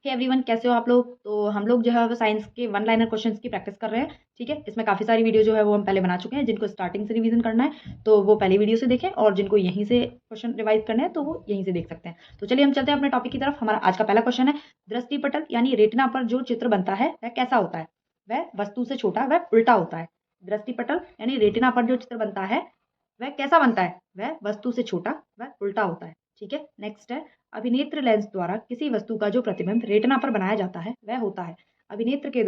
Hey everyone, कैसे हो आप लोग। तो हम लोग जो है वो साइंस के वन लाइनर क्वेश्चंस की प्रैक्टिस कर रहे हैं। ठीक है, इसमें काफ़ी सारी वीडियो जो है वो हम पहले बना चुके हैं। जिनको स्टार्टिंग से रिवीजन करना है तो वो पहली वीडियो से देखें, और जिनको यहीं से क्वेश्चन रिवाइज करने हैं तो वो यहीं से देख सकते हैं। तो चलिए हम चलते हैं अपने टॉपिक की तरफ। हमारा आज का पहला क्वेश्चन है, दृष्टिपटल यानी रेटिना पर जो चित्र बनता है वह कैसा होता है। वह वस्तु से छोटा, वह उल्टा होता है। दृष्टिपटल यानी रेटिना पर जो चित्र बनता है वह कैसा बनता है, वह वस्तु से छोटा, वह उल्टा होता है। ठीक है, नेक्स्ट है, अभिनेत्र लेंस द्वारा किसी वस्तु का जो प्रतिबिंब रेटिना पर बनाया जाता है वह होता है। अभिनेत्र के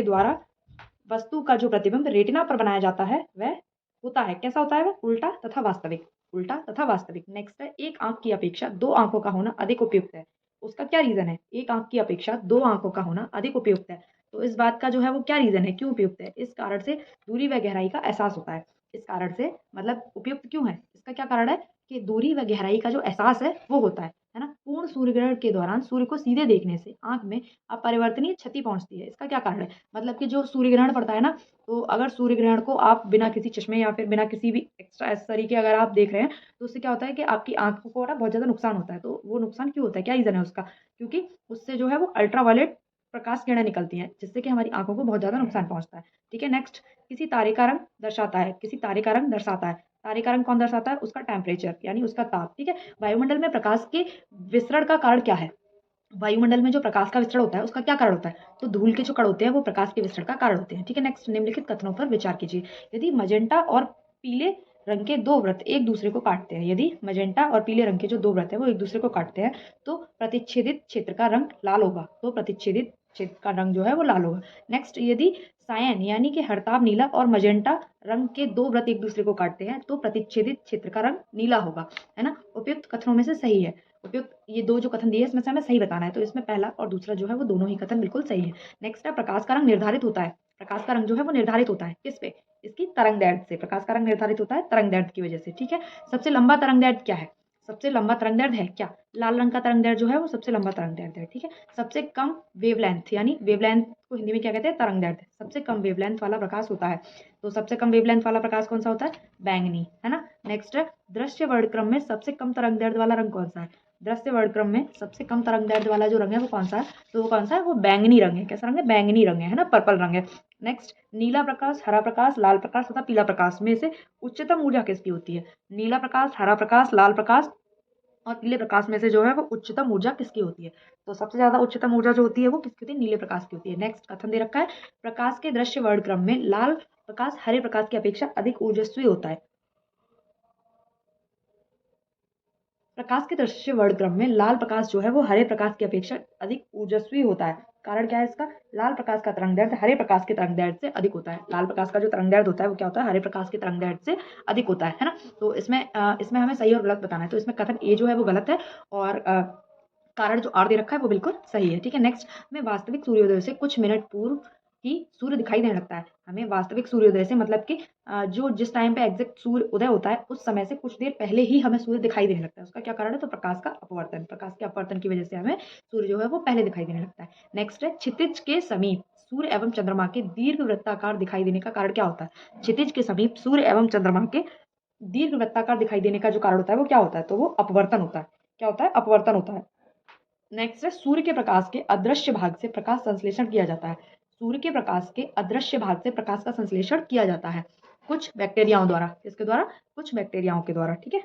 द्वारा वस्तु का जो प्रतिबिंब रेटिना पर बनाया जाता है वह होता है, कैसा होता है, वह उल्टा तथा वास्तविक। उल्टा तथा वास्तविक। नेक्स्ट है, एक आंख की अपेक्षा दो आंखों का होना अधिक उपयुक्त है। उसका क्या रीजन है। एक आंख की अपेक्षा दो आंखों का होना अधिक उपयुक्त है। तो इस बात का जो है वो क्या रीजन है, क्यों उपयुक्त है। इस कारण से दूरी व गहराई का एहसास होता है। इस कारण से मतलब उपयुक्त क्यों है, इसका क्या कारण है कि दूरी व गहराई का जो एहसास है वो होता है ना। पूर्ण सूर्य ग्रहण के दौरान सूर्य को सीधे देखने से आंख में अपरिवर्तनीय क्षति पहुंचती है। इसका क्या कारण है, मतलब कि जो सूर्य ग्रहण पड़ता है ना, तो अगर सूर्य ग्रहण को आप बिना किसी चश्मे या फिर बिना किसी भी एक्स्ट्रा इस तरीके अगर आप देख रहे हैं तो उससे क्या होता है कि आपकी आंखों को ना बहुत ज्यादा नुकसान होता है। तो वो नुकसान क्यों होता है, क्या रीजन है उसका, क्योंकि उससे जो है वो अल्ट्रावायलेट प्रकाश किरणें निकलती हैं जिससे कि हमारी आंखों को बहुत ज्यादा नुकसान पहुंचता है। ठीक है, नेक्स्ट, किसी तारे का रंग दर्शाता है। किसी तारे का रंग दर्शाता है। तारे का रंग कौन दर्शाता है, उसका टेम्परेचर यानी उसका ताप। ठीक है, वायुमंडल में प्रकाश के विसरण का कारण क्या है। वायुमंडल में जो प्रकाश का विसरण होता है उसका क्या कारण होता है, तो धूल के जो कण होते हैं वो प्रकाश के विसरण का कारण होते हैं। ठीक है, नेक्स्ट, निम्नलिखित कथनों पर विचार कीजिए। यदि मजेंटा और पीले रंग के दो वृत्त एक दूसरे को काटते हैं, यदि मजेंटा और पीले रंग के जो दो वृत्त है वो एक दूसरे को काटते हैं तो प्रतिच्छेदित क्षेत्र का रंग लाल होगा। तो प्रतिच्छेदित क्षेत्र का रंग जो है वो लाल होगा। नेक्स्ट, यदि सायन यानी कि हरताब नीला और मजेंटा रंग के दो वृत्त एक दूसरे को काटते हैं तो प्रतिच्छेदित क्षेत्र का रंग नीला होगा, है ना। उपयुक्त कथनों में से सही है। उपयुक्त ये दो जो कथन दिए हैं इसमें से हमें सही बताना है, तो इसमें पहला और दूसरा जो है वो दोनों ही कथन बिल्कुल सही है। नेक्स्ट है, प्रकाश का रंग निर्धारित होता है। प्रकाश का रंग जो है वो निर्धारित होता है किस पे, इसकी तरंग दैर्ध्य से। प्रकाश का रंग निर्धारित होता है तरंग दैर्ध्य की वजह से। ठीक है, सबसे लंबा तरंग दैर्ध्य क्या है, सबसे लंबा तरंग दैर्ध्य है क्या, लाल रंग का तरंग दैर्ध्य जो है वो सबसे लंबा तरंग दैर्ध्य है। ठीक है, सबसे कम वेवलेंथ यानी वेवलेंथ को हिंदी में क्या कहते हैं, तरंग दैर्ध्य। सबसे कम वेवलेंथ वाला प्रकाश होता है, तो सबसे कम वेवलेंथ वाला प्रकाश कौन सा होता है, बैंगनी, है ना। नेक्स्ट है, दृश्य वर्णक्रम में सबसे कम तरंग दैर्ध्य वाला रंग कौन सा है। दृश्य वर्णक्रम में सबसे कम तरंग दैर्ध्य वाला जो रंग है वो कौन सा है, तो वो कौन सा है, वो बैंगनी रंग है। कैसा रंग है, बैंगनी रंग है ना, पर्पल रंग है। नेक्स्ट, नीला प्रकाश, हरा प्रकाश, लाल प्रकाश तथा पीला प्रकाश में से उच्चतम ऊर्जा किसकी होती है। नीला प्रकाश, हरा प्रकाश, लाल प्रकाश और पीले प्रकाश में से जो है वो उच्चतम ऊर्जा किसकी होती है, तो सबसे ज्यादा उच्चतम ऊर्जा जो होती है वो किसकी होती है, नीले प्रकाश की होती है। नेक्स्ट कथन दे रखा है, प्रकाश के दृश्य वर्णक्रम में लाल प्रकाश हरे प्रकाश की अपेक्षा अधिक ऊर्जस्वी होता है। प्रकाश के दृश्य वर्णक्रम में लाल प्रकाश जो है वो हरे प्रकाश की अपेक्षा अधिक ऊर्जस्वी होता है। कारण क्या है इसका, लाल प्रकाश का तरंग दैर्ध्य हरे प्रकाश के तरंग दैर्ध्य से अधिक होता है। लाल प्रकाश का जो तरंग दैर्ध्य होता है वो क्या होता है, हरे प्रकाश के तरंग दैर्ध्य से अधिक होता है ना। तो इसमें हमें सही और गलत बताना है। तो इसमें कथन ए जो है वो गलत है, और कारण जो आर दे रखा है वो बिल्कुल सही है। ठीक है, नेक्स्ट, हमें वास्तविक सूर्योदय से कुछ मिनट पूर्व ही सूर्य दिखाई देने लगता है। हमें वास्तविक सूर्योदय से मतलब कि जो जिस टाइम पे एग्जैक्ट सूर्य उदय होता है उस समय से कुछ देर पहले ही हमें सूर्य दिखाई देने लगता है। उसका क्या कारण है, तो प्रकाश का अपवर्तन। प्रकाश के अपवर्तन की वजह से हमें सूर्य जो है वो पहले दिखाई देने लगता है। नेक्स्ट है, क्षितिज के समीप सूर्य एवं चंद्रमा के दीर्घ वृत्ताकार दिखाई देने का कारण क्या होता है। क्षितिज के समीप सूर्य एवं चंद्रमा के दीर्घ वृत्ताकार दिखाई देने का जो कारण होता है वो क्या होता है, तो वो अपवर्तन होता है। क्या होता है, अपवर्तन होता है। नेक्स्ट है, सूर्य के प्रकाश के अदृश्य भाग से प्रकाश संश्लेषण किया जाता है। सूर्य के प्रकाश के अदृश्य भाग से प्रकाश का संश्लेषण किया जाता है कुछ बैक्टीरियाओं द्वारा। किसके द्वारा, कुछ बैक्टीरियाओं के द्वारा। ठीक है,